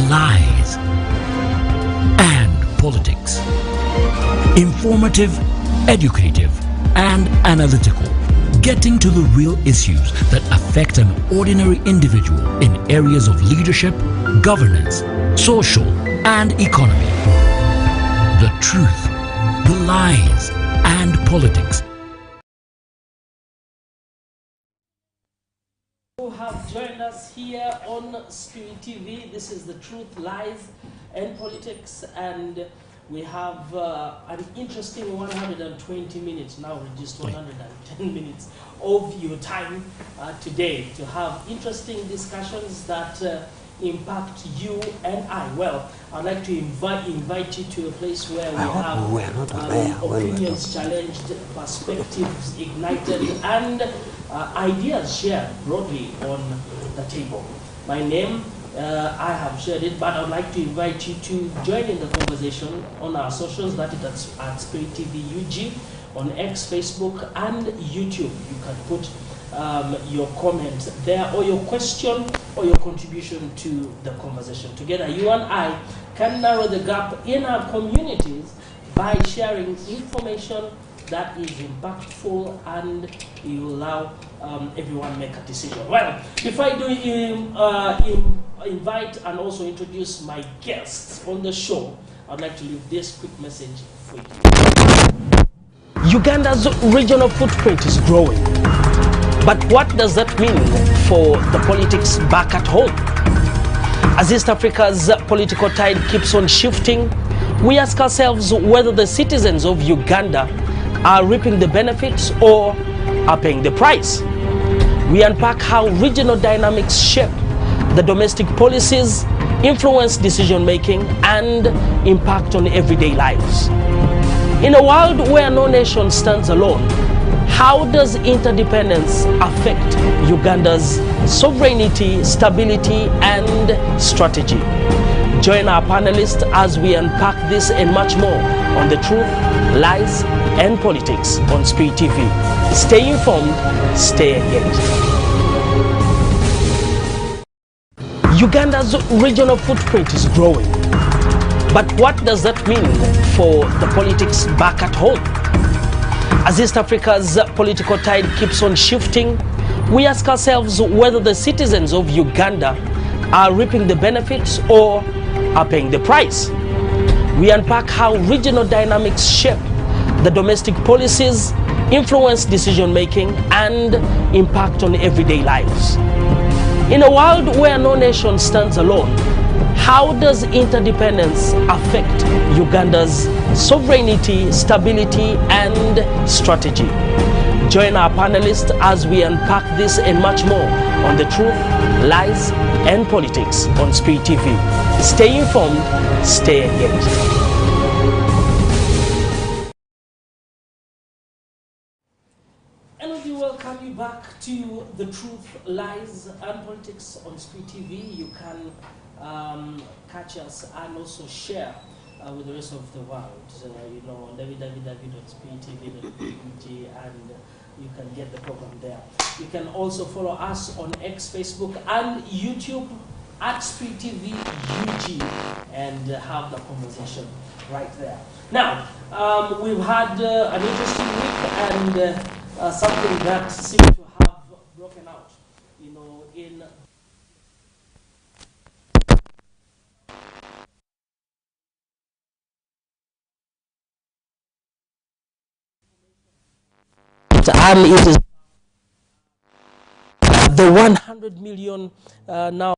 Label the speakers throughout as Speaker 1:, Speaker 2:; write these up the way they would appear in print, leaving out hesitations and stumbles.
Speaker 1: lies, and politics. Informative, educative, and analytical. Getting to the real issues that affect an ordinary individual in areas of leadership, governance, social, and economy. The truth, the lies, and politics.
Speaker 2: Who have joined us here on Spirit TV. This is The Truth, Lies, and Politics, and we have an interesting 120 minutes, now just 110 minutes of your time today to have interesting discussions that impact you and I. Well, I'd like to invite you to a place where we have opinions challenged, perspectives ignited, and ideas shared broadly on the table. My name, I have shared it, but I'd like to invite you to join in the conversation on our socials, that is at Spirit TV UG, on X, Facebook, and YouTube. You can put your comment there, or your question, or your contribution to the conversation. Together, you and I can narrow the gap in our communities by sharing information that is impactful, and you allow everyone make a decision. Well, before I do invite and also introduce my guests on the show, I'd like to leave this quick message for you. Uganda's regional footprint is growing. But what does that mean for the politics back at home? As East Africa's political tide keeps on shifting, we ask ourselves whether the citizens of Uganda are reaping the benefits or are paying the price. We unpack how regional dynamics shape the domestic policies, influence decision-making, and impact on everyday lives. In a world where no nation stands alone, how does interdependence affect Uganda's sovereignty, stability, and strategy? Join our panelists as we unpack this and much more on The Truth, Lies, and Politics on Spirit TV. Stay informed, stay engaged. Uganda's regional footprint is growing. But what does that mean for the politics back at home? As East Africa's political tide keeps on shifting, we ask ourselves whether the citizens of Uganda are reaping the benefits or are paying the price. We unpack how regional dynamics shape the domestic policies, influence decision-making, and impact on everyday lives. In a world where no nation stands alone, how does interdependence affect Uganda's sovereignty, stability, and strategy? Join our panelists as we unpack this and much more on The Truth, Lies, and Politics on Spirit TV. Stay informed, stay engaged. Welcome you back to The Truth, Lies, and Politics on Spirit TV. You can catch us and also share with the rest of the world. On www.spirittv.pg, and you can get the program there. You can also follow us on X, Facebook, and YouTube at Spirit TV UG, and have the conversation right there. Now, we've had an interesting week, and something that seems to have broken out, in and it is the 100 million now.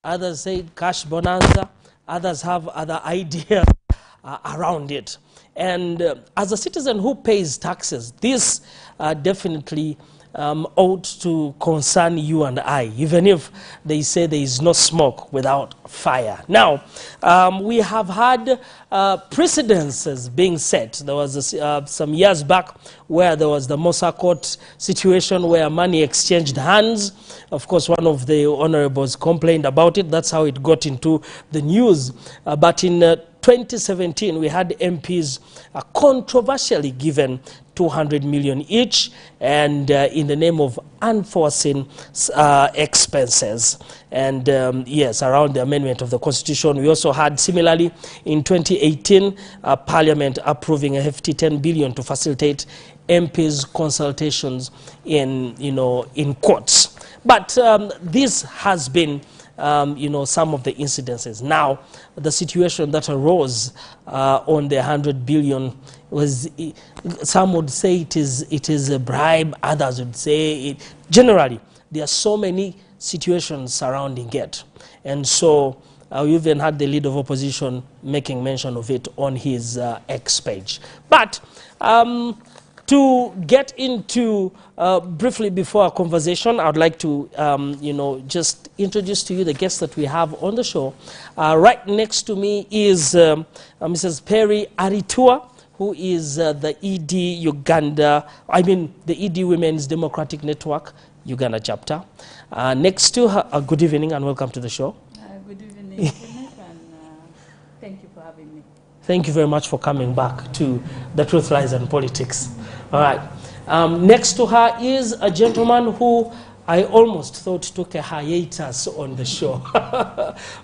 Speaker 2: Others say cash bonanza, others have other ideas around it. And as a citizen who pays taxes, this definitely ought to concern you and I, even if they say there is no smoke without fire. Now, we have had precedences being set. There was some years back where there was the Mosa Court situation where money exchanged hands. Of course, one of the honorables complained about it. That's how it got into the news. But in 2017, we had MPs controversially given 200 million each, and in the name of unforeseen expenses. And yes, around the amendment of the Constitution. We also had similarly in 2018 Parliament approving a hefty 10 billion to facilitate MPs consultations in courts. But this has been some of the incidences. Now, the situation that arose on the 100 billion was, some would say it is a bribe, others would say it. Generally, there are so many situations surrounding it. And so we even had the leader of opposition making mention of it on his X page. But to get into, briefly before our conversation, I would like to, just introduce to you the guests that we have on the show. Right next to me is Mrs. Perry Aritua, who is the ED Uganda, the ED Women's Democratic Network, Uganda chapter. Next to her, good evening and welcome to the show.
Speaker 3: Good evening, Kenneth, and thank you for having me.
Speaker 2: Thank you very much for coming back to The Truth, Lies and Politics. All right. Next to her is a gentleman who I almost thought took a hiatus on the show.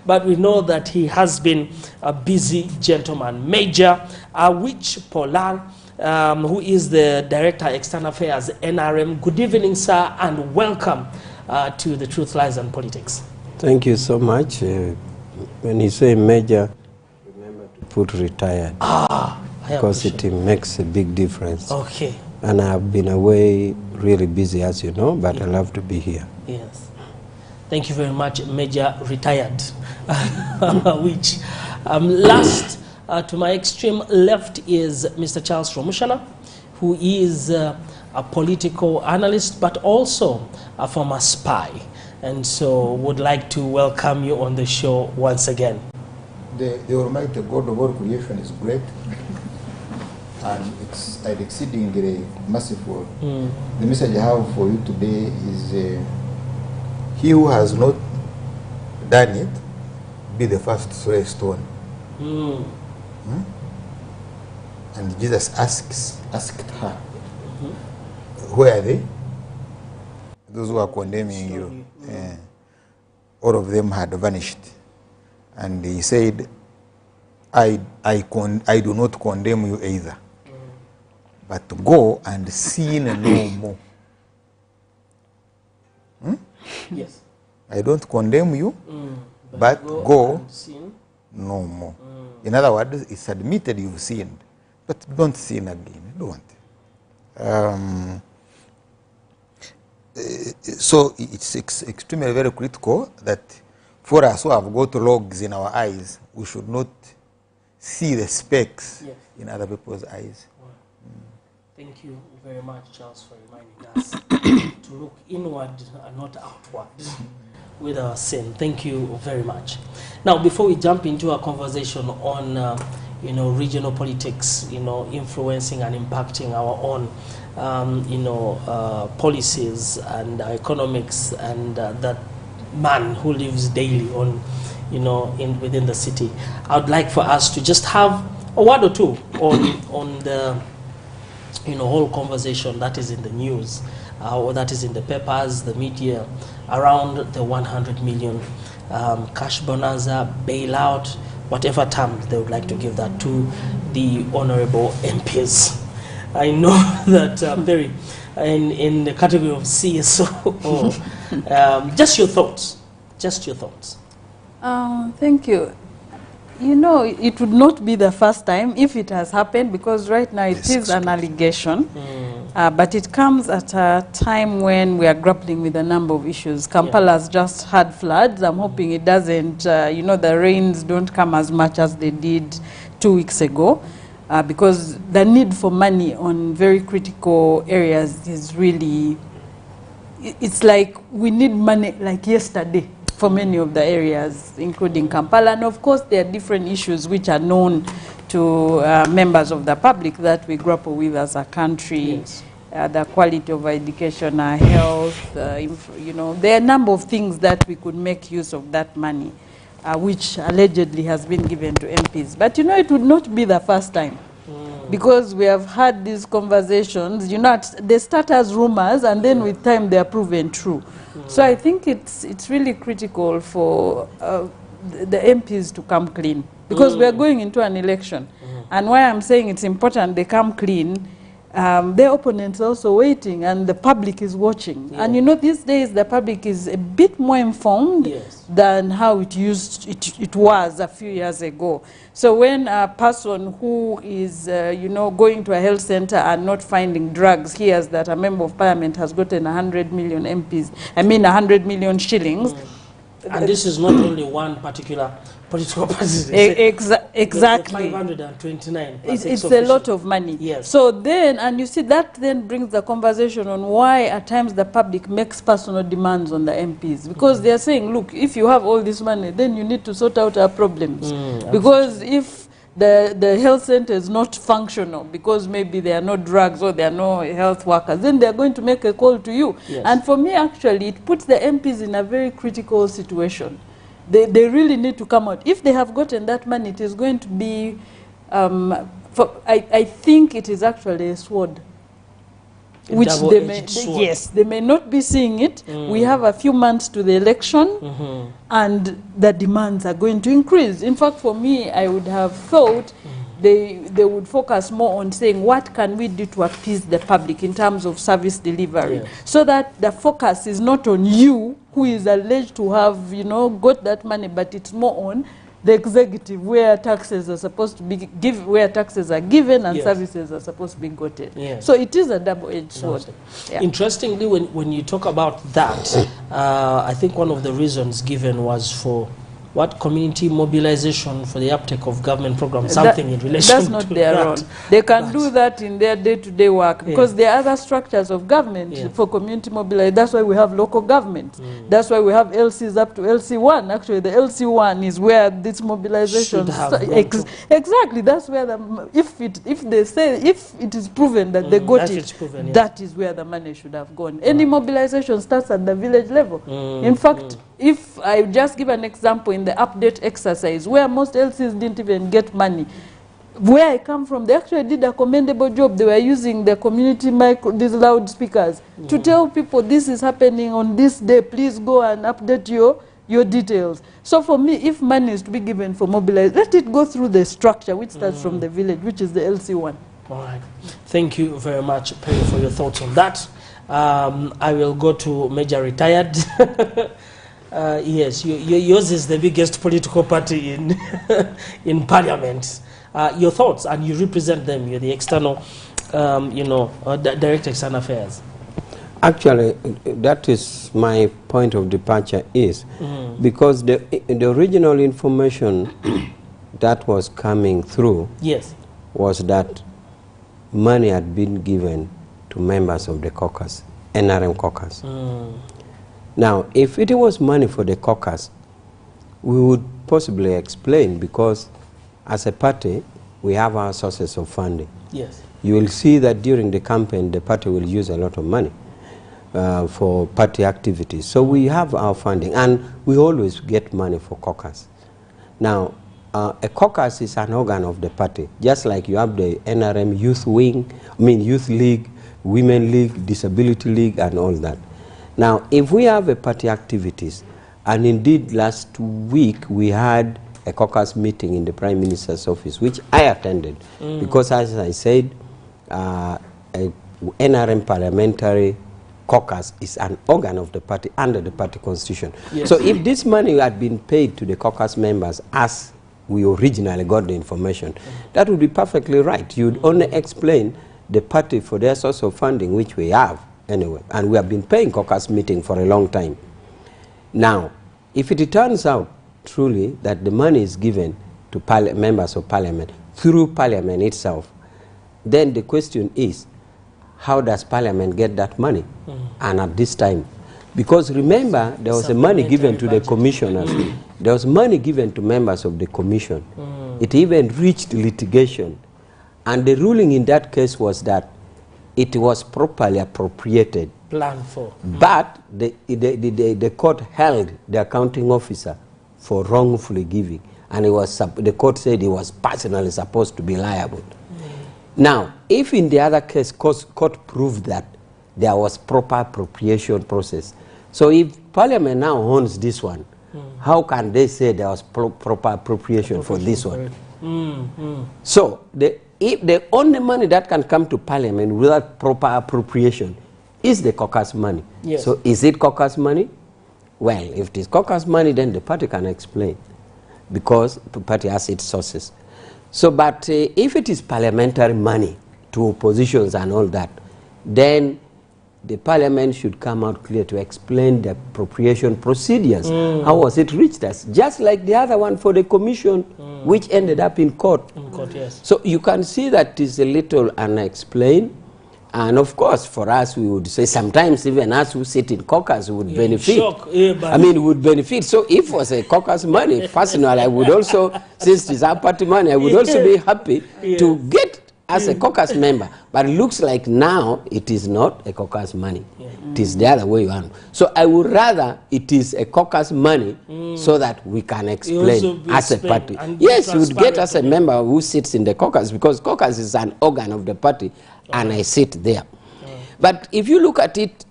Speaker 2: But we know that he has been a busy gentleman. Major Wich Polar, who is the Director, External Affairs, NRM. Good evening, sir, and welcome to The Truth, Lies and Politics.
Speaker 4: Thank you so much. When you say major, remember to put retired. Because it makes a big difference. Okay. And I've been away really busy, as you know, but I love to be here.
Speaker 2: Yes. Thank you very much, Major Retired. Which, last to my extreme left is Mr. Charles Romushana, who is a political analyst, but also a former spy. And so would like to welcome you on the show once again.
Speaker 5: The Almighty God of all creation is great. And it's exceedingly merciful. The message I have for you today is he who has not done it, be the first to throw a stone. And Jesus asked her, where are they? Those who are condemning you. All of them had vanished. And he said, I do not condemn you either. But go and sin no more.
Speaker 2: Yes.
Speaker 5: I don't condemn you, but go and sin no more. In other words, it's admitted you've sinned, but don't sin again. Don't. So it's extremely very critical that for us who have got logs in our eyes, we should not see the specks in other people's eyes.
Speaker 2: Thank you very much, Charles, for reminding us to look inward and not outward with our sin. Thank you very much. Now, before we jump into a conversation on, regional politics, influencing and impacting our own, policies and economics and that man who lives daily on, within the city, I would like for us to just have a word or two on the whole conversation that is in the news, or that is in the papers, the media, around the 100 million cash bonanza, bailout, whatever term they would like to give that to the honorable MPs. I know that very in the category of CSO. Just your thoughts.
Speaker 3: Thank you. It would not be the first time if it has happened, because right now it is an allegation, but it comes at a time when we are grappling with a number of issues. Kampala has just had floods. I'm hoping it doesn't, the rains don't come as much as they did 2 weeks ago, because the need for money on very critical areas is really, it's like we need money like yesterday for many of the areas, including Kampala. And of course, there are different issues which are known to members of the public that we grapple with as a country. Yes. The quality of education, our health, there are a number of things that we could make use of that money, which allegedly has been given to MPs. But it would not be the first time because we have had these conversations, you know, they start as rumors and then with time they are proven true. So I think it's really critical for the MPs to come clean, because we are going into an election. And why I'm saying it's important they come clean, their opponents are also waiting and the public is watching. And you know, these days the public is a bit more informed than how it was a few years ago. So when a person who is, you know, going to a health center and not finding drugs hears that a member of parliament has gotten 100 million MPs, I mean 100 million shillings.
Speaker 2: And this is not only one particular political party.
Speaker 3: Exactly.
Speaker 2: 529.
Speaker 3: It's a lot of money.
Speaker 2: Yes.
Speaker 3: So then, and you see, that then brings the conversation on why at times the public makes personal demands on the MPs. Because they are saying, look, if you have all this money, then you need to sort out our problems. Because if the health center is not functional because maybe there are no drugs or there are no health workers, then they are going to make a call to you. And for me, actually, it puts the MPs in a very critical situation. They really need to come out. If they have gotten that money, it is going to be, I think it is actually a sword. Which they may, yes, they may not be seeing it. We have a few months to the election, and the demands are going to increase. In fact, for me, I would have thought they would focus more on saying, what can we do to appease the public in terms of service delivery, so that the focus is not on you, who is alleged to have, you know, got that money, but it's more on the executive, where taxes are supposed to be where taxes are given and services are supposed to be gotten. So it is a double-edged sword.
Speaker 2: Interestingly, when you talk about that, I think one of the reasons given was for what community mobilization for the uptake of government programs, something in relation to that. That's not their role.
Speaker 3: They can do that in their day-to-day work, because there are other structures of government for community mobilization. That's why we have local government. That's why we have LCs up to LC1. Actually, the LC1 is where this mobilization exactly. That's where if they say, if it is proven that they got it, that is where the money should have gone. Any mobilization starts at the village level. In fact, if I just give an example, in the update exercise, where most LCs didn't even get money, where I come from, they actually did a commendable job. They were using the community these loudspeakers to tell people, this is happening on this day, please go and update your details. So for me, if money is to be given for mobilization, let it go through the structure which starts from the village, which is the LC1.
Speaker 2: All right. Thank you very much, Perry, for your thoughts on that. I will go to Major Retired. Yes, yours is the biggest political party in in Parliament. Your thoughts, and you represent them. You're the external, Director External Affairs.
Speaker 4: Actually, that is my point of departure is because the original information that was coming through was that money had been given to members of the caucus, NRM caucus. Now, if it was money for the caucus, we would possibly explain, because as a party, we have our sources of funding. You will see that during the campaign, the party will use a lot of money for party activities. So we have our funding, and we always get money for caucus. Now, a caucus is an organ of the party, just like you have the NRM Youth Wing, Youth League, Women League, Disability League, and all that. Now, if we have a party activities, and indeed last week we had a caucus meeting in the Prime Minister's office, which I attended, because as I said, a NRM parliamentary caucus is an organ of the party under the party constitution. So if this money had been paid to the caucus members as we originally got the information, that would be perfectly right. You would only explain the party for their source of funding, which we have. Anyway, and we have been paying caucus meeting for a long time. Now, if it turns out truly that the money is given to members of parliament through parliament itself, then the question is, how does parliament get that money? And at this time, because remember, there was a money given to the commissioners. There was money given to members of the commission. It even reached litigation. And the ruling in that case was that it was properly appropriated.
Speaker 2: Planned for.
Speaker 4: But the court held the accounting officer for wrongfully giving. And the court said he was personally supposed to be liable. Now, if in the other case court proved that there was proper appropriation process, so if Parliament now owns this one, how can they say there was proper appropriation for this one? So if the only money that can come to Parliament without proper appropriation is the caucus money.
Speaker 2: Yes.
Speaker 4: So is it caucus money? Well, if it is caucus money, then the party can explain, because the party has its sources. So, but if it is parliamentary money to oppositions and all that, then the parliament should come out clear to explain the appropriation procedures. How was it reached us? Just like the other one for the commission, which ended up in court.
Speaker 2: In court, yes.
Speaker 4: So you can see that is a little unexplained. And of course, for us, we would say sometimes even us who sit in caucus would benefit. I mean, would benefit. So if it was a caucus money, personally, I would also, since it is our party money, I would also be happy to get as a caucus member. But it looks like now it is not a caucus money. It is the other way around. So I would rather it is a caucus money so that we can explain as a party. Yes, you would get as a member who sits in the caucus, because caucus is an organ of the party, and I sit there. But if you look at it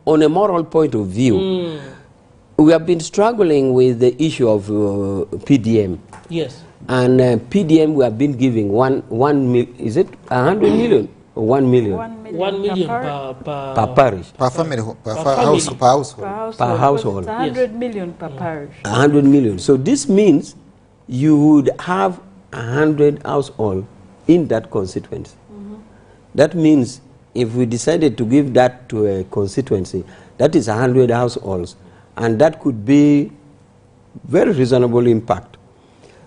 Speaker 4: on a moral point of view, we have been struggling with the issue of PDM.
Speaker 2: Yes.
Speaker 4: And PDM we have been giving is it 100 million or 1 million?
Speaker 2: 1 million
Speaker 4: per parish.
Speaker 5: Per family, per household.
Speaker 4: Per household.
Speaker 3: It's 100 million per parish.
Speaker 4: 100 million. So this means you would have 100 households in that constituency. That means if we decided to give that to a constituency, that is 100 households, and that could be very reasonable impact.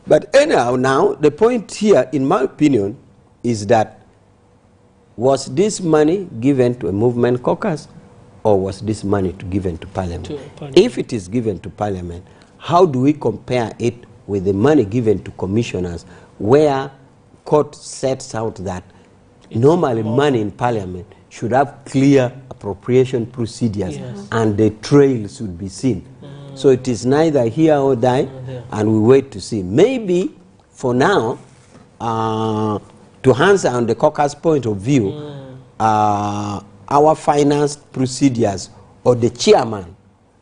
Speaker 4: But anyhow, now the point here, in my opinion, is that was this money given to a movement caucus, or was this money given to Parliament? If it is given to Parliament, how do we compare it with the money given to commissioners, where court sets out that normally money in Parliament should have clear appropriation procedures, and the trail should be seen. So it is neither here or there, and we wait to see. Maybe for now, to answer on the caucus point of view, our finance procedures or the chairman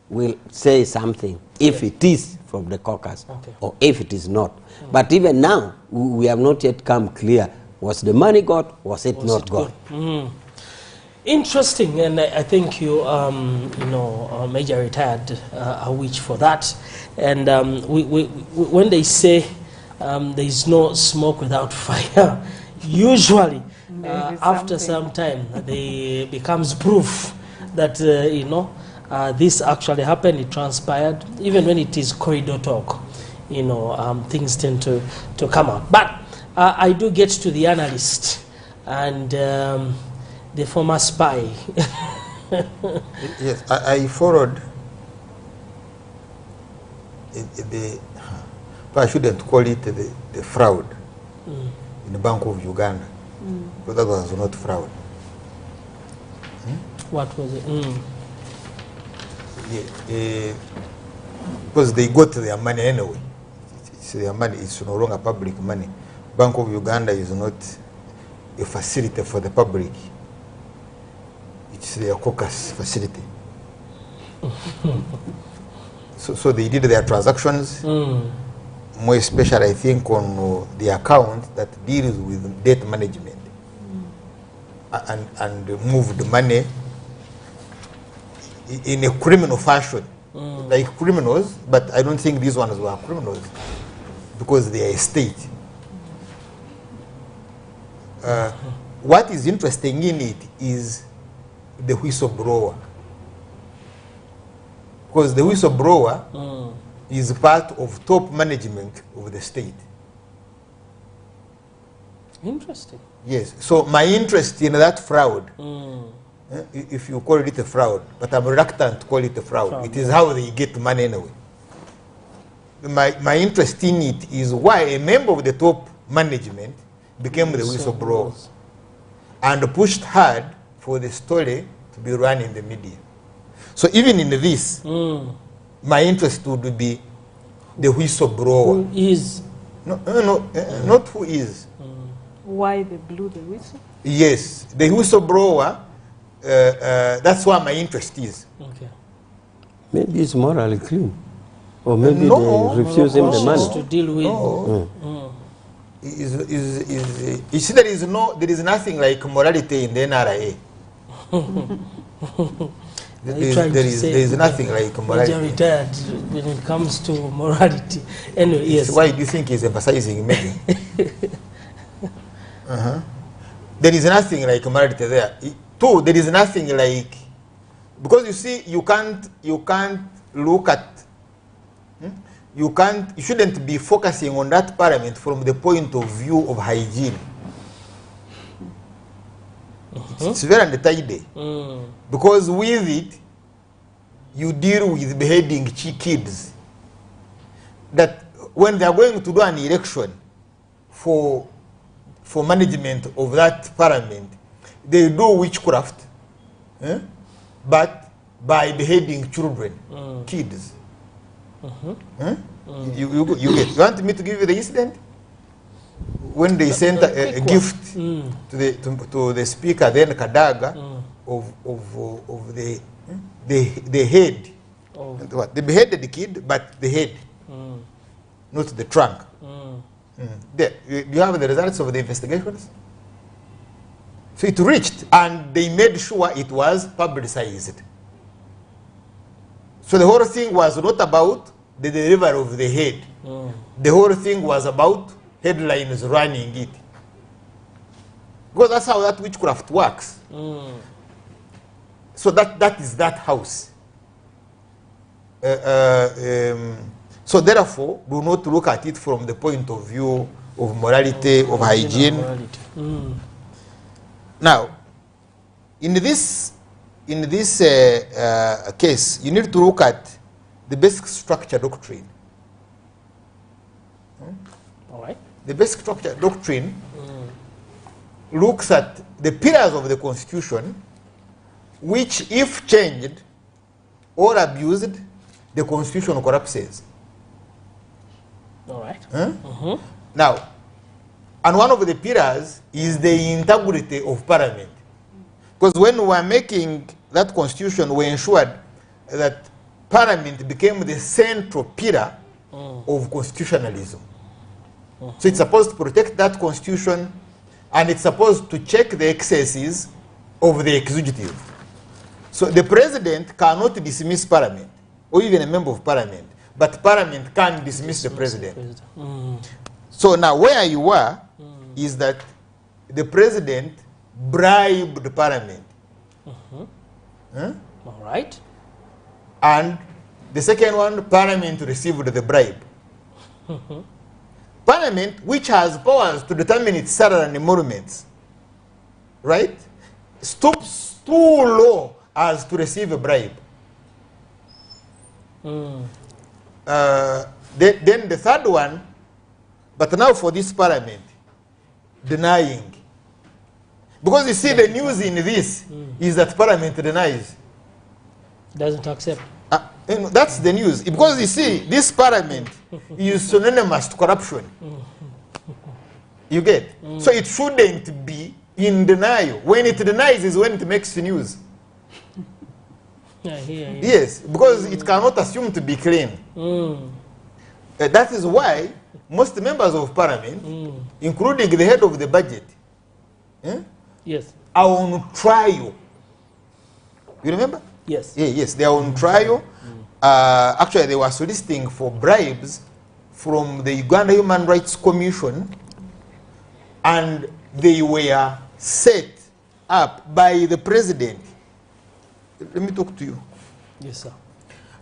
Speaker 4: will say something if it is from the caucus or if it is not. But even now, we have not yet come clear. Was the money got? Was it not got?
Speaker 2: Interesting, and I think you, Major Retired Awich for that. And when they say there is no smoke without fire, usually after some time, they becomes proof that this actually happened. It transpired. Even when it is corridor talk, things tend to come out. But I do get to the analyst and the former spy.
Speaker 5: Yes, I followed I shouldn't call it the fraud in the Bank of Uganda, but that was not fraud.
Speaker 2: What was it?
Speaker 5: Because they got their money anyway. It's their money. It's no longer public money. Bank of Uganda is not a facility for the public. It's their caucus facility. So they did their transactions, more especially I think on the account that deals with debt management, and moved the money in a criminal fashion, like criminals, but I don't think these ones were criminals because they are a state. What is interesting in it is the whistleblower, because the whistleblower is part of top management of the state.
Speaker 2: Interesting.
Speaker 5: Yes, so my interest in that fraud, if you call it a fraud, but I'm reluctant to call it a fraud. It is how they get money anyway. My interest in it is why a member of the top management became the whistleblower and pushed hard for the story to be run in the media. So even in this, my interest would be the whistleblower.
Speaker 2: Who is?
Speaker 5: No, not who is.
Speaker 3: Why they blew the whistle?
Speaker 5: Yes, the whistleblower, that's where my interest is.
Speaker 2: Okay.
Speaker 4: Maybe it's morally clean. Or maybe
Speaker 5: No,
Speaker 4: they refuse him the money.
Speaker 2: To deal with.
Speaker 5: No. You see, there is nothing like morality in the NRA. there is nothing like morality.
Speaker 2: Retired when it comes to morality. Anyway, yes.
Speaker 5: Why do you think he's emphasizing maybe? There is nothing like morality there. Two, there is nothing like, because you see, you can't look at, you shouldn't be focusing on that parliament from the point of view of hygiene. It's very untidy. Because with it, you deal with beheading kids. That when they are going to do an election for management of that parliament, they do witchcraft, but by beheading children, kids. You get. You want me to give you the incident? When they sent a gift to the speaker, then Kadaga, of the head. What? They beheaded the kid, but the head, not the trunk. There, do you have the results of the investigations? So it reached, and they made sure it was publicized. So the whole thing was not about the delivery of the head. The whole thing was about headlines running it. Because that's how that witchcraft works. So that is that house. So therefore, do not look at it from the point of view of morality, of hygiene. Now, in this case, you need to look at the basic structure doctrine.
Speaker 2: All right.
Speaker 5: The basic structure doctrine looks at the pillars of the Constitution, which, if changed or abused, the Constitution collapses.
Speaker 2: All right.
Speaker 5: Now, and one of the pillars is the integrity of Parliament. Because when we were making that Constitution, we ensured that Parliament became the central pillar of constitutionalism. So it's supposed to protect that Constitution, and it's supposed to check the excesses of the executive. So the President cannot dismiss Parliament, or even a member of Parliament, but Parliament can dismiss the President. So now where you are is that the President bribed the Parliament.
Speaker 2: All right.
Speaker 5: And the second one, Parliament received the bribe. Parliament, which has powers to determine its salary and emoluments, right, stoops too low as to receive a bribe. Then the third one, but now for this Parliament, denying. Because you see, the news in this is that Parliament denies.
Speaker 2: Doesn't accept.
Speaker 5: That's the news. Because you see, this Parliament is synonymous to corruption. You get? So it shouldn't be in denial. When it denies is when it makes the news. Yes, because it cannot assume to be clean. That is why most members of Parliament, including the head of the budget,
Speaker 2: yes,
Speaker 5: are on trial. You remember?
Speaker 2: Yes.
Speaker 5: Yeah, yes, they are on trial. Actually, they were soliciting for bribes from the Uganda Human Rights Commission, and they were set up by the president. Let me talk to you.
Speaker 2: Yes, sir.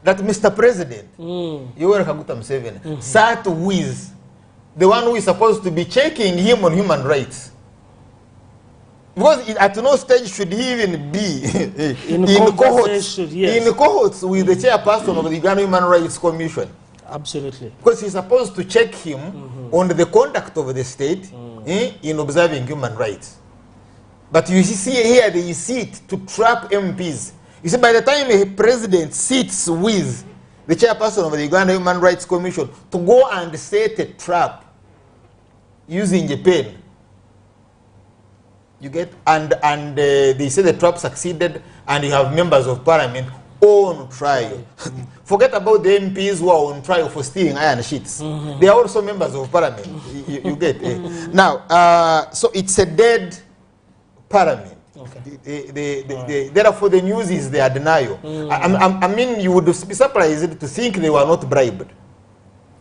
Speaker 5: That Mr. President, Yoweri Kaguta Museveni, sat with the one who is supposed to be checking him on human rights. Because at no stage should he even be in cohorts with the chairperson of the Uganda Human Rights Commission.
Speaker 2: Absolutely.
Speaker 5: Because he's supposed to check him on the conduct of the state in observing human rights. But you see here, they sit to trap MPs. You see, by the time a president sits with the chairperson of the Uganda Human Rights Commission to go and set a trap using a pen, You get, and they say the trap succeeded, and you have members of parliament on trial. Forget about the MPs who are on trial for stealing iron sheets. They are also members of parliament. You get now. So it's a dead parliament. Okay. Therefore, the news is their denial. I mean, you would be surprised to think they were not bribed.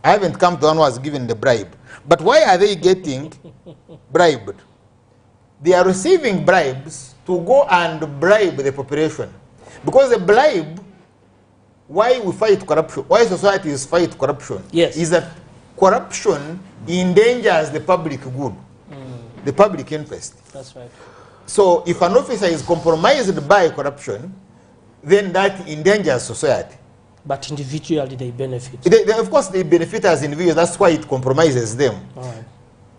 Speaker 5: I haven't come to one who was given the bribe. But why are they getting bribed? They are receiving bribes to go and bribe the population. Because the bribe, why we fight corruption, why societies fight corruption, is that corruption endangers the public good, the public interest.
Speaker 2: That's right.
Speaker 5: So if an officer is compromised by corruption, then that endangers society.
Speaker 2: But individually they benefit.
Speaker 5: Of course they benefit as individuals, that's why it compromises them.
Speaker 2: All right.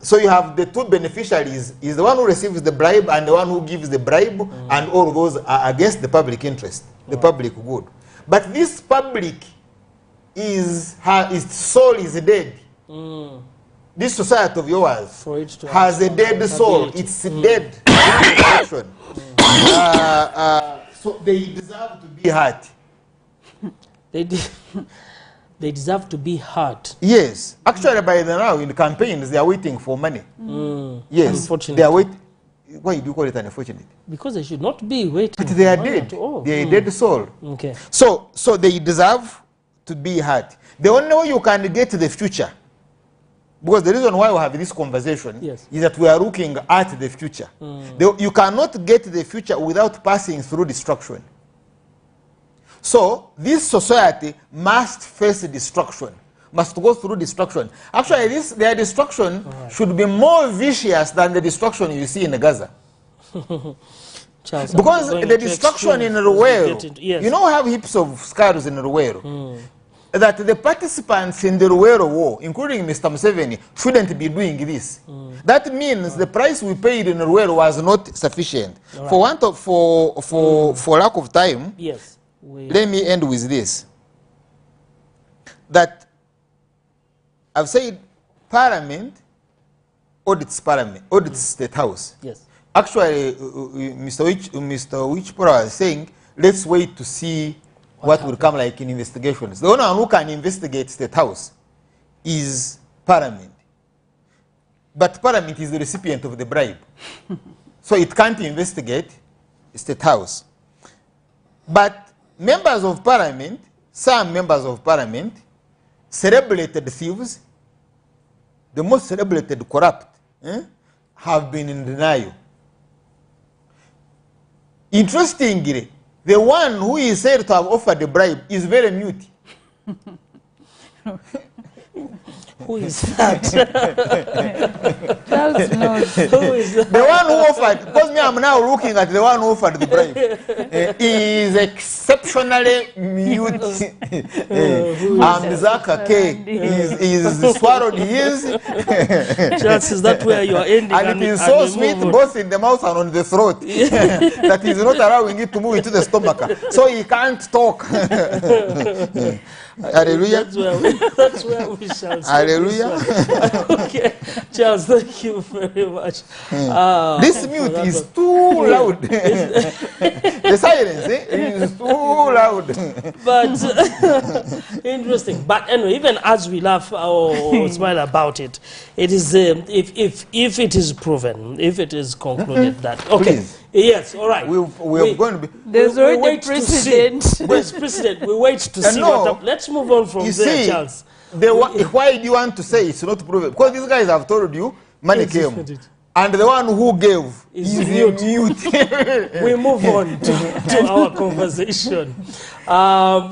Speaker 5: So you have the two beneficiaries, is the one who receives the bribe and the one who gives the bribe, and all of those are against the public interest, the public good. But this public its soul is dead. This society of yours has a dead soul. It's dead. So they deserve to be hurt.
Speaker 2: They deserve to be hurt.
Speaker 5: Yes. Actually, by now, in the campaigns, they are waiting for money. Yes.
Speaker 2: Unfortunately.
Speaker 5: They are waiting. Why do you call it unfortunate?
Speaker 2: Because they should not be waiting.
Speaker 5: But they are dead. They are dead soul.
Speaker 2: Okay.
Speaker 5: So they deserve to be hurt. The only way you can get to the future, because the reason why we have this conversation is that we are looking at the future. You cannot get to the future without passing through destruction. So this society must face destruction, must go through destruction. Actually, their destruction should be more vicious than the destruction you see in Gaza.
Speaker 2: Charles,
Speaker 5: because the destruction in Ruwero, you know, have heaps of scars in Ruwero. That the participants in the Ruwero war, including Mr. Museveni, shouldn't be doing this. That means the price we paid in Ruwero was not sufficient. For lack of time, let me end with this. That I've said Parliament audits State House.
Speaker 2: Yes.
Speaker 5: Actually, Mr. Wichpora was saying, let's wait to see what will come like in investigations. The only one who can investigate State House is Parliament. But Parliament is the recipient of the bribe. So it can't investigate State House. But members of Parliament, some members of Parliament, celebrated thieves, the most celebrated corrupt, have been in denial. Interestingly, the one who is said to have offered the bribe is very mute.
Speaker 2: Who is that?
Speaker 3: Charles knows.
Speaker 2: Who is that?
Speaker 5: The one who offered, because me, I'm now looking at the one who offered the bribe. He is exceptionally mute. Amzaka K is swallowed his.
Speaker 2: Charles, is that where you are ending?
Speaker 5: And it is so sweet both in the mouth and on the throat that he's not allowing it to move into the stomach. So he can't talk. Hallelujah.
Speaker 2: That's where we shall see.
Speaker 5: Hallelujah.
Speaker 2: Okay, Charles, thank you very much.
Speaker 5: This mute is too loud. The silence is too loud.
Speaker 2: But interesting. But anyway, even as we laugh or smile about it, it is if it is proven, if it is concluded that
Speaker 5: Please.
Speaker 2: Yes, all right.
Speaker 5: We're going to be.
Speaker 3: There's already precedent.
Speaker 2: There's precedent. We wait to see what. Let's move on from there, Charles.
Speaker 5: Why do you want to say it's not proven? Because these guys have told you money came. And the one who gave is mute.
Speaker 2: We move on to our conversation. Now,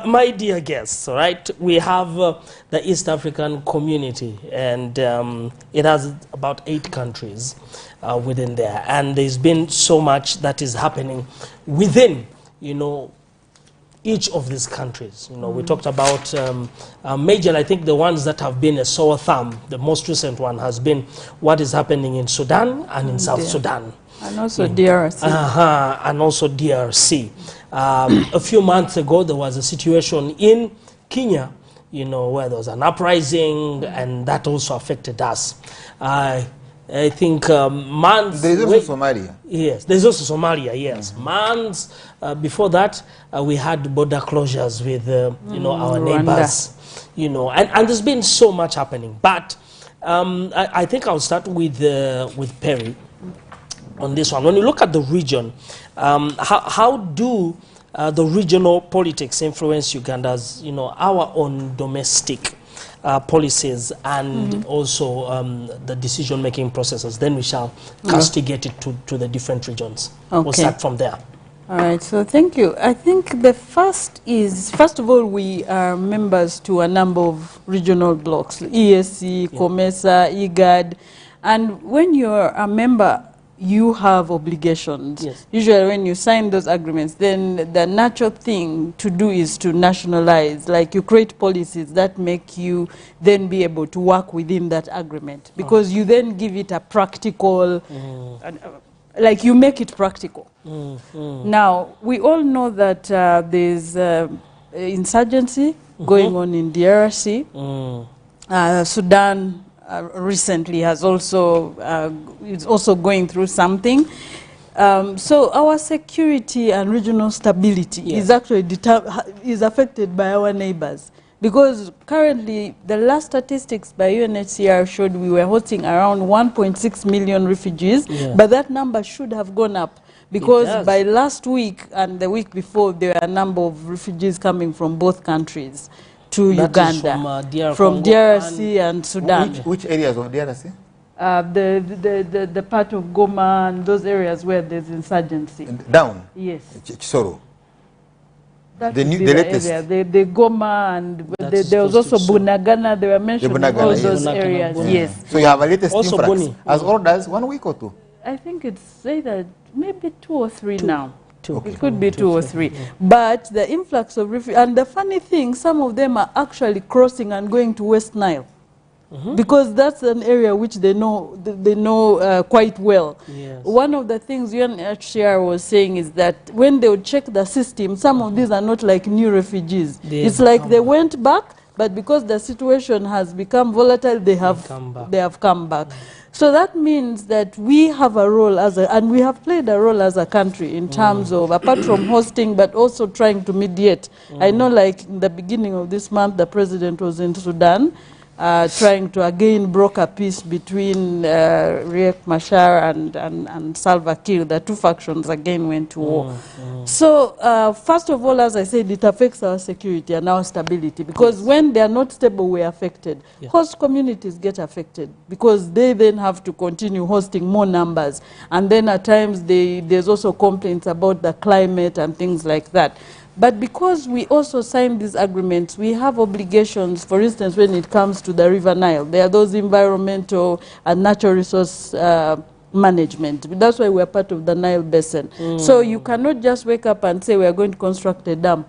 Speaker 2: my dear guests, all right, we have the East African community, and it has about 8 countries within there. And there's been so much that is happening within, each of these countries. We talked about major, I think the ones that have been a sore thumb, the most recent one has been what is happening in Sudan and in South Sudan.
Speaker 3: And also DRC.
Speaker 2: And also DRC. A few months ago, there was a situation in Kenya, where there was an uprising, and that also affected us. I think Mans...
Speaker 5: There is also Somalia.
Speaker 2: Yes, there's also Somalia, yes. Mans, before that, we had border closures with, you know, our neighbors. You know, and there's been so much happening. But I think I'll start with Perry on this one. When you look at the region, how do the regional politics influence Uganda's, you know, our own domestic policies and also the decision-making processes? Then we shall castigate it to the different regions.
Speaker 3: Okay.
Speaker 2: We'll start from there.
Speaker 3: All right, so thank you. I think the first is, first of all, we are members to a number of regional blocks, ESC, COMESA, IGAD, and when you're a member, you have obligations.
Speaker 2: Yes.
Speaker 3: Usually when you sign those agreements, then the natural thing to do is to nationalize, like you create policies that make you then be able to work within that agreement, because you then give it a practical, like you make it practical. Now, we all know that there's insurgency going on in DRC. Sudan recently has also is also going through something. So our security and regional stability is actually is affected by our neighbors, because currently the last statistics by UNHCR showed we were hosting around 1.6 million refugees, but that number should have gone up, because by last week and the week before there were a number of refugees coming from both countries to Uganda, from DRC and Sudan.
Speaker 5: Which areas of DRC?
Speaker 3: The part of Goma and those areas where there's insurgency.
Speaker 5: Down?
Speaker 3: Yes.
Speaker 5: Chisoro?
Speaker 3: The latest area, the Goma, and there was also Bunagana. They were mentioned in all those areas. Yes.
Speaker 5: So you have a latest influx as old as 1 week or 2?
Speaker 3: I think it's either maybe 2 or 3 now. It could be 2 or 3. But the influx of refugees, and the funny thing, some of them are actually crossing and going to West Nile. Because that's an area which they know quite well. Yes. One of the things UNHCR was saying is that when they would check the system, some of these are not like new refugees. It's like they went back, but because the situation has become volatile, they have come back. So that means that we have a role and we have played a role as a country in terms of, apart from hosting, but also trying to mediate. I know, like in the beginning of this month, the president was in Sudan, trying to again broker peace between Riek Machar and Salva Kiir. The two factions again went to war. So first of all, as I said, it affects our security and our stability, because when they are not stable, we are affected. Host communities get affected because they then have to continue hosting more numbers. And then at times there's also complaints about the climate and things like that. But because we also signed these agreements, we have obligations. For instance, when it comes to the River Nile, there are those environmental and natural resource management. That's why we are part of the Nile Basin. So you cannot just wake up and say we are going to construct a dam.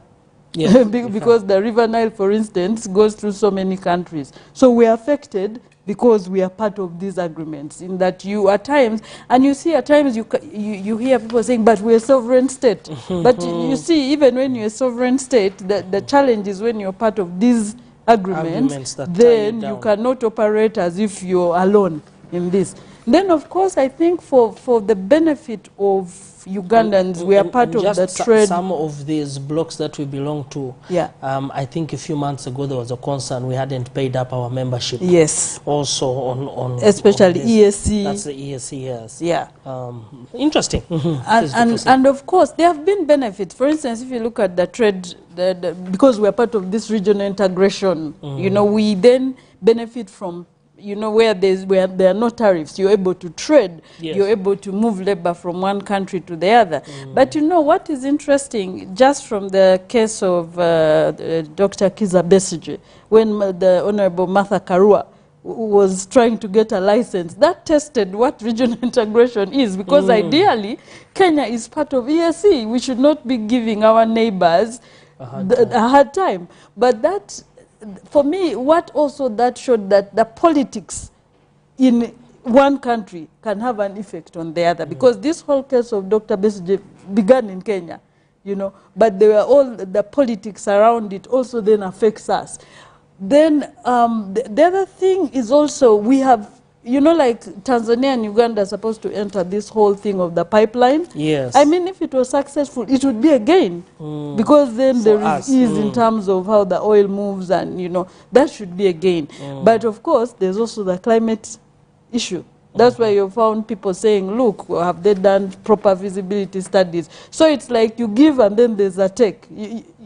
Speaker 3: Because the River Nile, for instance, goes through so many countries. So we are affected because we are part of these agreements, in that you at times, and you see at times you hear people saying, but we're a sovereign state. But you see, even when you're a sovereign state, the challenge is when you're part of these agreements then you cannot operate as if you're alone in this. Then, of course, I think for the benefit of Ugandans, we are part of the trade.
Speaker 2: Some of these blocks that we belong to, I think a few months ago there was a concern we hadn't paid up our membership.
Speaker 3: Yes.
Speaker 2: Also on
Speaker 3: especially
Speaker 2: on
Speaker 3: ESC.
Speaker 2: That's the ESC, yes.
Speaker 3: Yeah.
Speaker 2: Interesting.
Speaker 3: And of course, there have been benefits. For instance, if you look at the trade, because we are part of this regional integration, you know, we then benefit from, you know, where there are no tariffs, you're able to trade, you're able to move labor from one country to the other. But you know what is interesting, just from the case of Dr. Kiza Besigye, when the Honorable Martha Karua was trying to get a license, that tested what regional integration is, because ideally Kenya is part of EAC. We should not be giving our neighbors a hard time. But that, for me, what also that showed that the politics in one country can have an effect on the other, because this whole case of Dr. Besigye began in Kenya, you know, but there were all the politics around it also then affects us. Then the other thing is also we have you know, like Tanzania and Uganda are supposed to enter this whole thing of the pipeline.
Speaker 2: Yes.
Speaker 3: I mean, if it was successful, it would be a gain. Because then there is ease in terms of how the oil moves, and, you know, that should be a gain. But of course, there's also the climate issue. That's why you found people saying, look, have they done proper visibility studies? So it's like you give and then there's a take.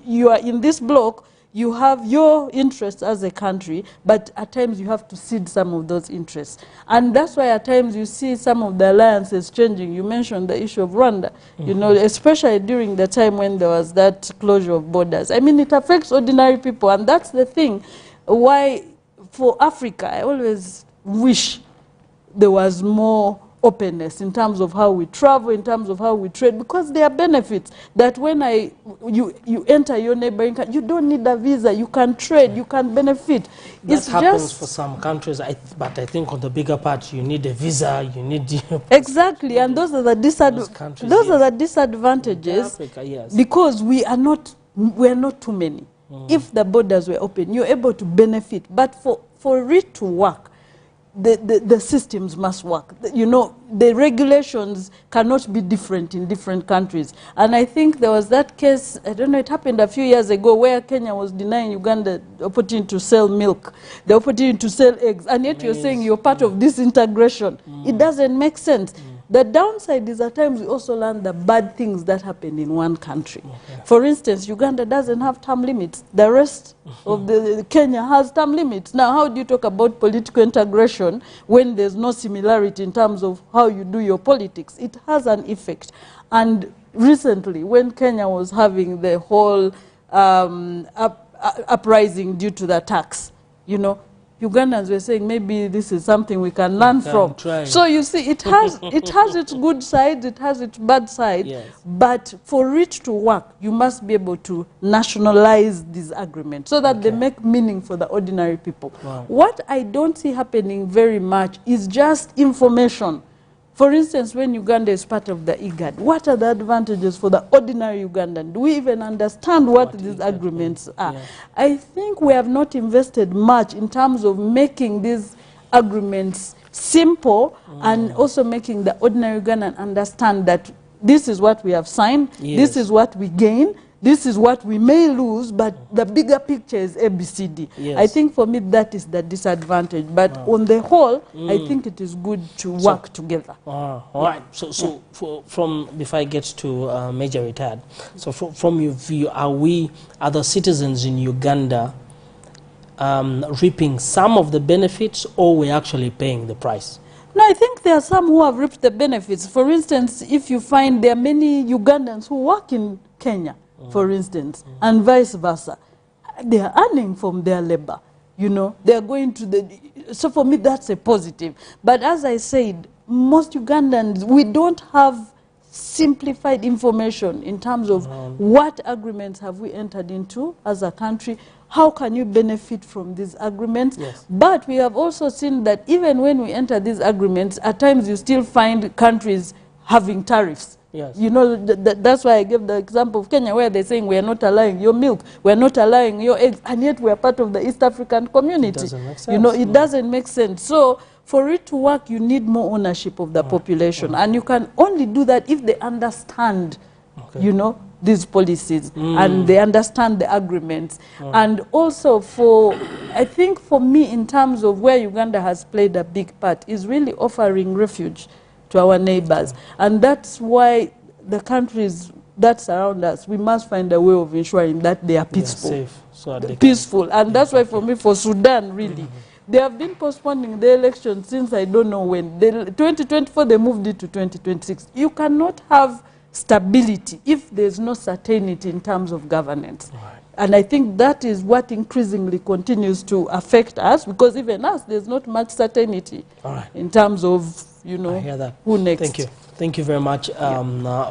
Speaker 3: You are in this block, you have your interests as a country, but at times you have to cede some of those interests. And that's why at times you see some of the alliances changing. You mentioned the issue of Rwanda, you know, especially during the time when there was that closure of borders. I mean, it affects ordinary people, and that's the thing why for Africa, I always wish there was more openness in terms of how we travel, in terms of how we trade, because there are benefits that when you enter your neighboring country, you don't need a visa, you can trade, you can benefit.
Speaker 2: That happens for some countries, but I think on the bigger part, you need a visa, you need...
Speaker 3: Exactly, and those are the disadvantages,
Speaker 2: Africa, yes.
Speaker 3: because we are not too many. If the borders were open, you're able to benefit, but for it to work, the systems must work. You know, the regulations cannot be different in different countries. And I think there was that case, I don't know, it happened a few years ago, where Kenya was denying Uganda the opportunity to sell milk, the opportunity to sell eggs, and yet you're saying you're part of this integration. It doesn't make sense. The downside is at times we also learn the bad things that happen in one country. For instance, Uganda doesn't have term limits. The rest of the Kenya has term limits. Now, how do you talk about political integration when there's no similarity in terms of how you do your politics? It has an effect. And recently, when Kenya was having the whole uprising due to the tax, you know, Ugandans were saying maybe this is something we can learn from. So you see, it has its good sides, it has its bad sides, but for it to work, you must be able to nationalize these agreements so that they make meaning for the ordinary people. What I don't see happening very much is just information. For instance, when Uganda is part of the IGAD, what are the advantages for the ordinary Ugandan? Do we even understand what these agreements are? I think we have not invested much in terms of making these agreements simple and also making the ordinary Ugandan understand that this is what we have signed, this is what we gain, this is what we may lose, but the bigger picture is ABCD. I think for me that is the disadvantage. But on the whole, I think it is good to work together.
Speaker 2: All right. So before I get to Major Retired, so from your view, are the citizens in Uganda reaping some of the benefits, or we're actually paying the price?
Speaker 3: No, I think there are some who have reaped the benefits. For instance, if you find there are many Ugandans who work in Kenya, for instance, and vice versa, they are earning from their labor. You know, they are going to the... So for me, that's a positive. But as I said, most Ugandans, we don't have simplified information in terms of what agreements have we entered into as a country, how can you benefit from these agreements? But we have also seen that even when we enter these agreements, at times you still find countries having tariffs. You know, that's why I gave the example of Kenya, where they're saying we are not allowing your milk, we are not allowing your eggs, and yet we are part of the East African community. It doesn't make sense. You know, it doesn't make sense. So for it to work, you need more ownership of the population, and you can only do that if they understand, you know, these policies and they understand the agreements. And also I think for me, in terms of where Uganda has played a big part, is really offering refuge to our neighbors. And that's why the countries that surround us, we must find a way of ensuring that they are peaceful.
Speaker 2: Safe, so
Speaker 3: peaceful. And that's why for me, for Sudan, really, they have been postponing the election since I don't know when. 2024, they moved it to 2026. You cannot have stability if there's no certainty in terms of governance. And I think that is what increasingly continues to affect us, because even us, there's not much certainty in terms of, you know,
Speaker 2: I hear that.
Speaker 3: Who next.
Speaker 2: Thank you. Thank you very much,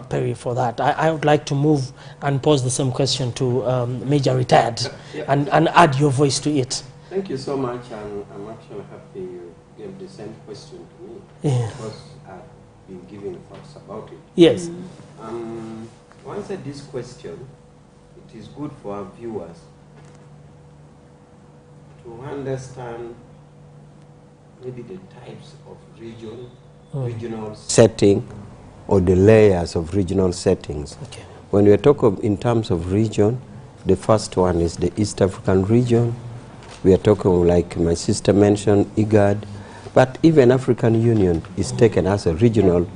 Speaker 2: Perry, for that. I would like to move and pose the same question to Major Retired and add your voice to it.
Speaker 4: Thank you so much, and I'm actually happy you gave the same question to me, because I've been giving thoughts about it.
Speaker 2: Yes.
Speaker 4: To answer this question, it is good for our viewers to understand maybe the types of regional setting or the layers of regional settings.
Speaker 2: Okay.
Speaker 4: When we talk of in terms of region, the first one is the East African region. We are talking, like my sister mentioned, IGAD, but even African Union is taken as a regional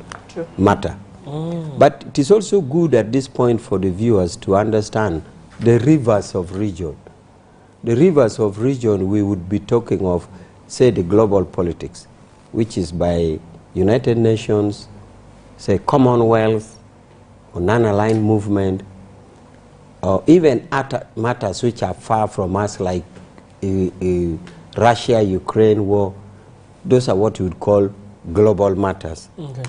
Speaker 4: matter. But it is also good at this point for the viewers to understand the rivers of region. The rivers of region, we would be talking of, say, the global politics, which is by United Nations, say, Commonwealth, or non-aligned movement, or even matters which are far from us, like Russia-Ukraine war. Those are what you would call global matters.
Speaker 2: Okay.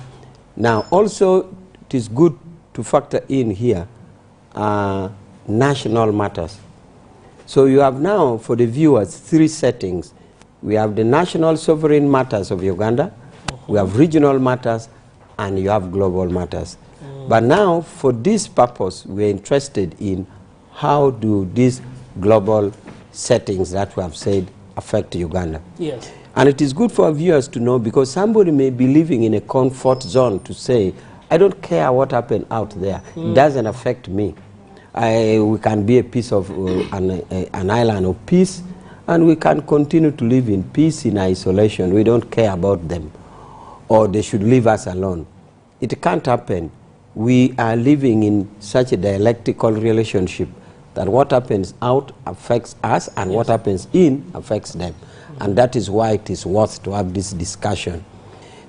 Speaker 4: Now, also, it is good to factor in here national matters. So you have now, for the viewers, 3 settings. We have the national sovereign matters of Uganda, we have regional matters, and you have global matters. But now, for this purpose, we are interested in how do these global settings that we have said affect Uganda.
Speaker 2: Yes.
Speaker 4: And it is good for our viewers to know, because somebody may be living in a comfort zone to say, I don't care what happened out there. It doesn't affect me. We can be a piece of an island of peace, and we can continue to live in peace, in isolation. We don't care about them, or they should leave us alone. It can't happen. We are living in such a dialectical relationship that what happens out affects us, and what happens in affects them. And that is why it is worth to have this discussion.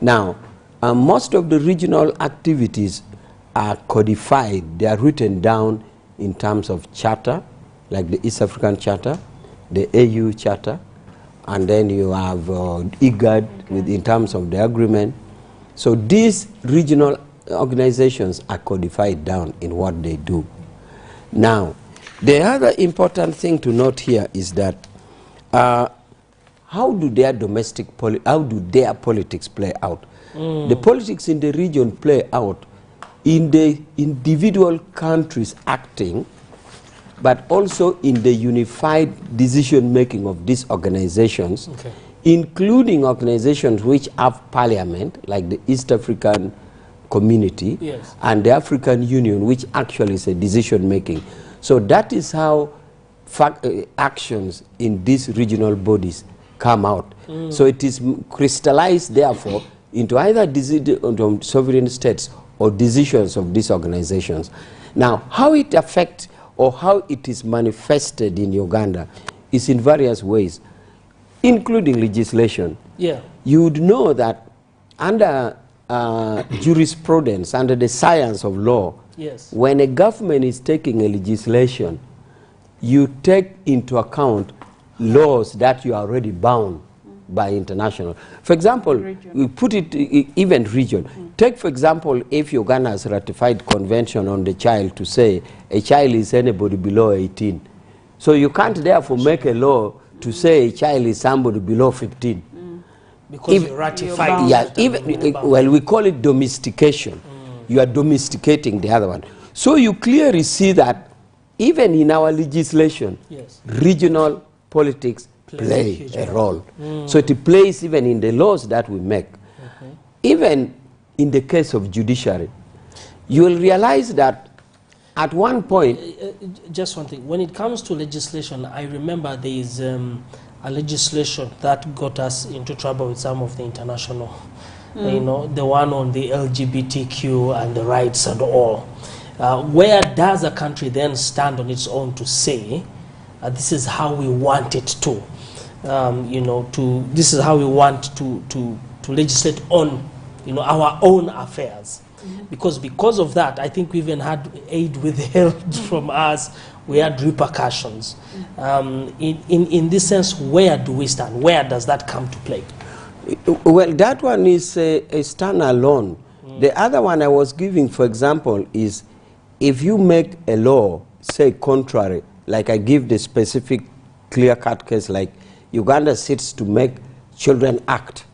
Speaker 4: Now, most of the regional activities are codified. They are written down in terms of charter, like the East African Charter, the AU Charter, and then you have IGAD in terms of the agreement. So these regional organizations are codified down in what they do. Now, the other important thing to note here is that how do their politics play out? The politics in the region play out in the individual countries acting, but also in the unified decision-making of these organizations, including organizations which have parliament, like the East African Community, and the African Union, which actually is a decision-making. So that is how actions in these regional bodies come out. So it is crystallized, therefore, into either sovereign states or decisions of these organizations. Now, how it affects or how it is manifested in Uganda is in various ways, including legislation. You would know that under jurisprudence, under the science of law, when a government is taking a legislation, you take into account laws that you are already bound by international. For example, we put it even region. Take, for example, if Uganda has ratified convention on the child to say a child is anybody below 18. So you can't therefore make a law to say a child is somebody below 15.
Speaker 2: Because you ratified.
Speaker 4: Well, we call it domestication. You are domesticating the other one. So you clearly see that even in our legislation, regional politics play a role. So it plays even in the laws that we make. Even in the case of judiciary, you will realize that at one point...
Speaker 2: just one thing. When it comes to legislation, I remember there is a legislation that got us into trouble with some of the international, you know, the one on the LGBTQ and the rights and all. Where does a country then stand on its own to say, this is how we want it to, you know, this is how we want to legislate on, you know, our own affairs? Because of that, I think we even had aid withheld from us. We had repercussions. In this sense, where do we stand? Where does that come to play?
Speaker 4: Well, that one is a standalone. The other one I was giving, for example, is if you make a law, say contrary, like I give the specific clear-cut case, like Uganda sits to make Children Act,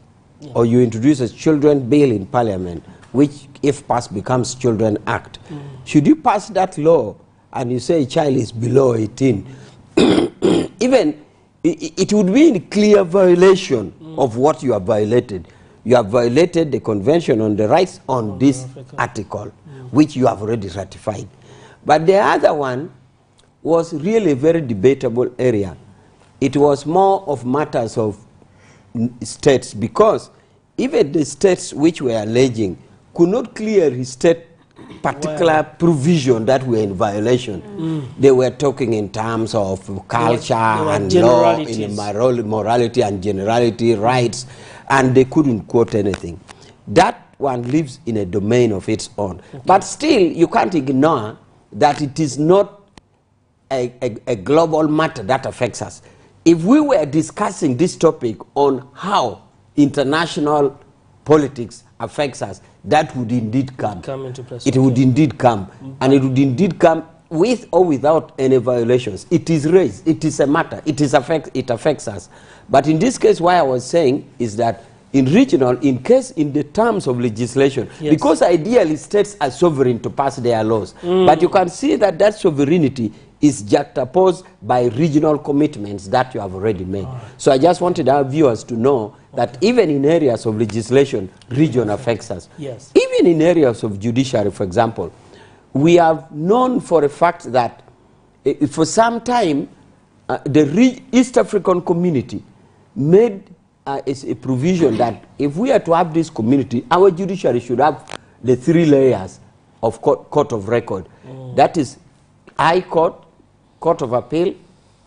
Speaker 4: or you introduce a children bill in parliament, which if passed becomes Children Act. Should you pass that law and you say a child is below 18, even it would be in clear violation of what you have violated. You have violated the Convention on the Rights on this article, which you have already ratified. But the other one was really a very debatable area. It was more of matters of states, because even the states which were alleging could not clearly state particular provision that were in violation. They were talking in terms of culture and law, in morality and generality, rights, and they couldn't quote anything. That one lives in a domain of its own. But still, you can't ignore that it is not a global matter that affects us. If we were discussing this topic on how international politics affects us, that would indeed come. It would indeed come. And it would indeed come with or without any violations. It is raised. It is a matter. It affects us. But in this case, what I was saying is that in regional, in the terms of legislation, because ideally states are sovereign to pass their laws, but you can see that that sovereignty is juxtaposed by regional commitments that you have already made. So I just wanted our viewers to know that even in areas of legislation, region affects us. Even in areas of judiciary, for example, we have known for a fact that for some time, the East African community made a provision that if we are to have this community, our judiciary should have the 3 layers of court of record. That is High Court, Court of Appeal,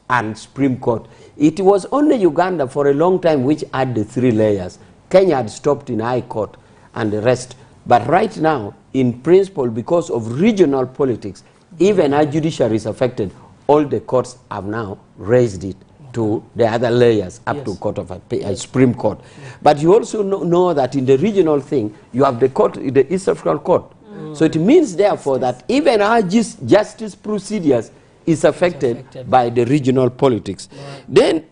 Speaker 4: and Supreme Court. It was only Uganda for a long time which had the 3 layers. Kenya had stopped in High Court and the rest. But right now, in principle, because of regional politics, even our judiciary is affected. All the courts have now raised it to the other layers, up to Court of Appeal, Supreme Court. But you also know that in the regional thing, you have the court, the East African Court. So it means, therefore, that even our justice procedures is affected by the regional politics. Then,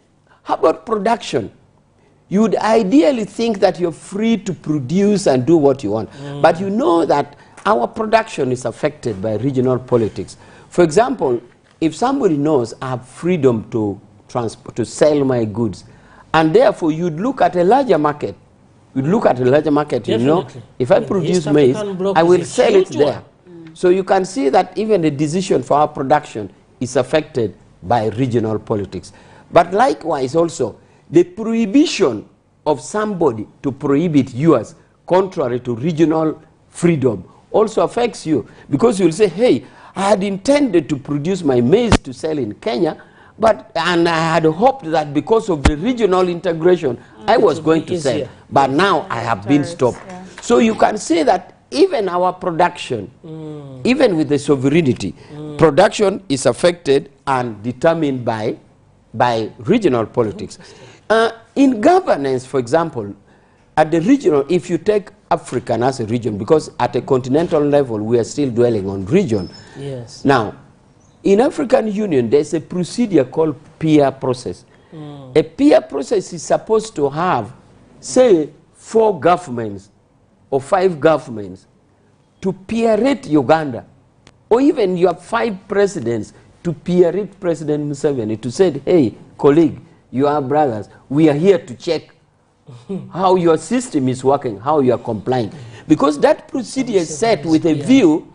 Speaker 4: how about production? You would ideally think that you're free to produce and do what you want. But you know that our production is affected by regional politics. For example, if somebody knows I have freedom to sell my goods, and therefore you'd look at a larger market. You'd look at a larger market, you know, if I produce maize, I will sell it there. So you can see that even the decision for our production is affected by regional politics. But likewise also, the prohibition of somebody to prohibit yours contrary to regional freedom also affects you, because you'll say, hey, I had intended to produce my maize to sell in Kenya, and I had hoped that because of the regional integration, I was going to sell. But now I have been stopped. So you can say that even our production, even with the sovereignty, production is affected and determined by regional politics. In governance, for example, at the regional, if you take African as a region, because at a continental level, we are still dwelling on region. Now, in African Union, there's a procedure called peer process. A peer process is supposed to have, say, 4 governments or 5 governments to peer-rate Uganda. Or even you have 5 presidents to peer-rate President Museveni to say, hey, colleague, you are brothers, we are here to check how your system is working, how you are complying. Because that procedure is set with a view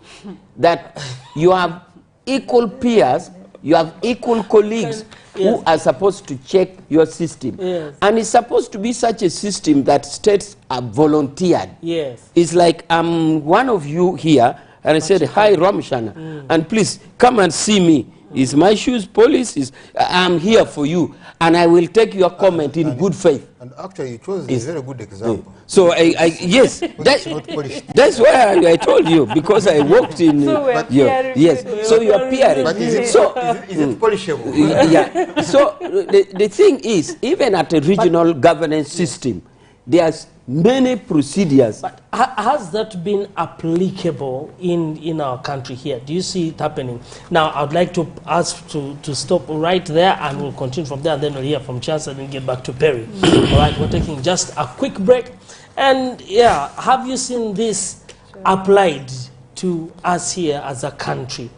Speaker 4: that you have equal peers, you have equal colleagues who are supposed to check your system. And it's supposed to be such a system that states are volunteered. It's like one of you here, and I said, hi, Ramshana, and please come and see me. Is my shoes police? I'm here for you, and I will take your comment in good faith.
Speaker 5: And actually, it was a very good example.
Speaker 4: So, yes, that's why I told you, because I worked in... So you are peering.
Speaker 5: But is it polishable?
Speaker 4: Yeah. So the thing is, even at a regional governance system, there's many procedures.
Speaker 2: But has that been applicable in our country here? Do you see it happening? Now, I'd like to ask to stop right there, and we'll continue from there, and then we'll hear from Chance and then get back to Perry. All right, we're taking just a quick break. And yeah, have you seen this applied to us here as a country?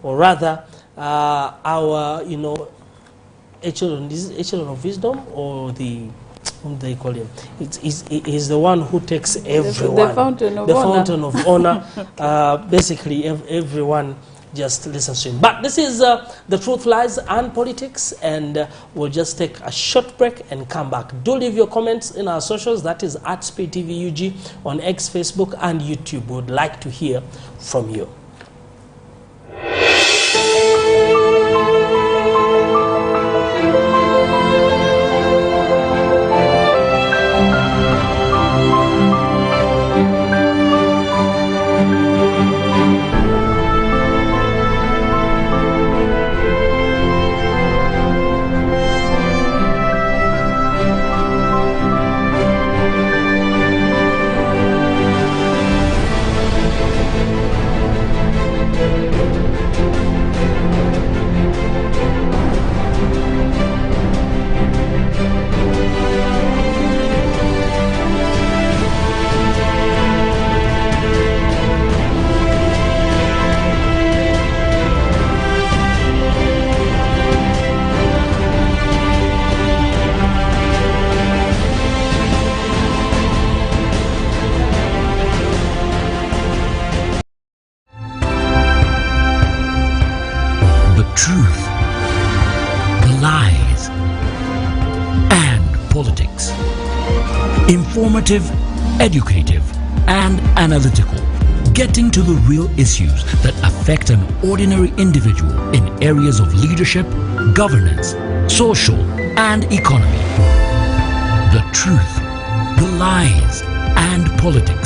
Speaker 2: Or rather, our, echelon of wisdom, or the whom they call him. He's the one who takes everyone.
Speaker 3: The fountain of
Speaker 2: the
Speaker 3: honor.
Speaker 2: Fountain of honor. Basically, everyone just listens to him. But this is The Truth, Lies and Politics, and we'll just take a short break and come back. Do leave your comments in our socials. That is at Speed TV UG on X, Facebook, and YouTube. We would like to hear from you.
Speaker 1: Truth, the lies, and politics. Informative, educative, and analytical. Getting to the real issues that affect an ordinary individual in areas of leadership, governance, social, and economy. The truth, the lies, and politics.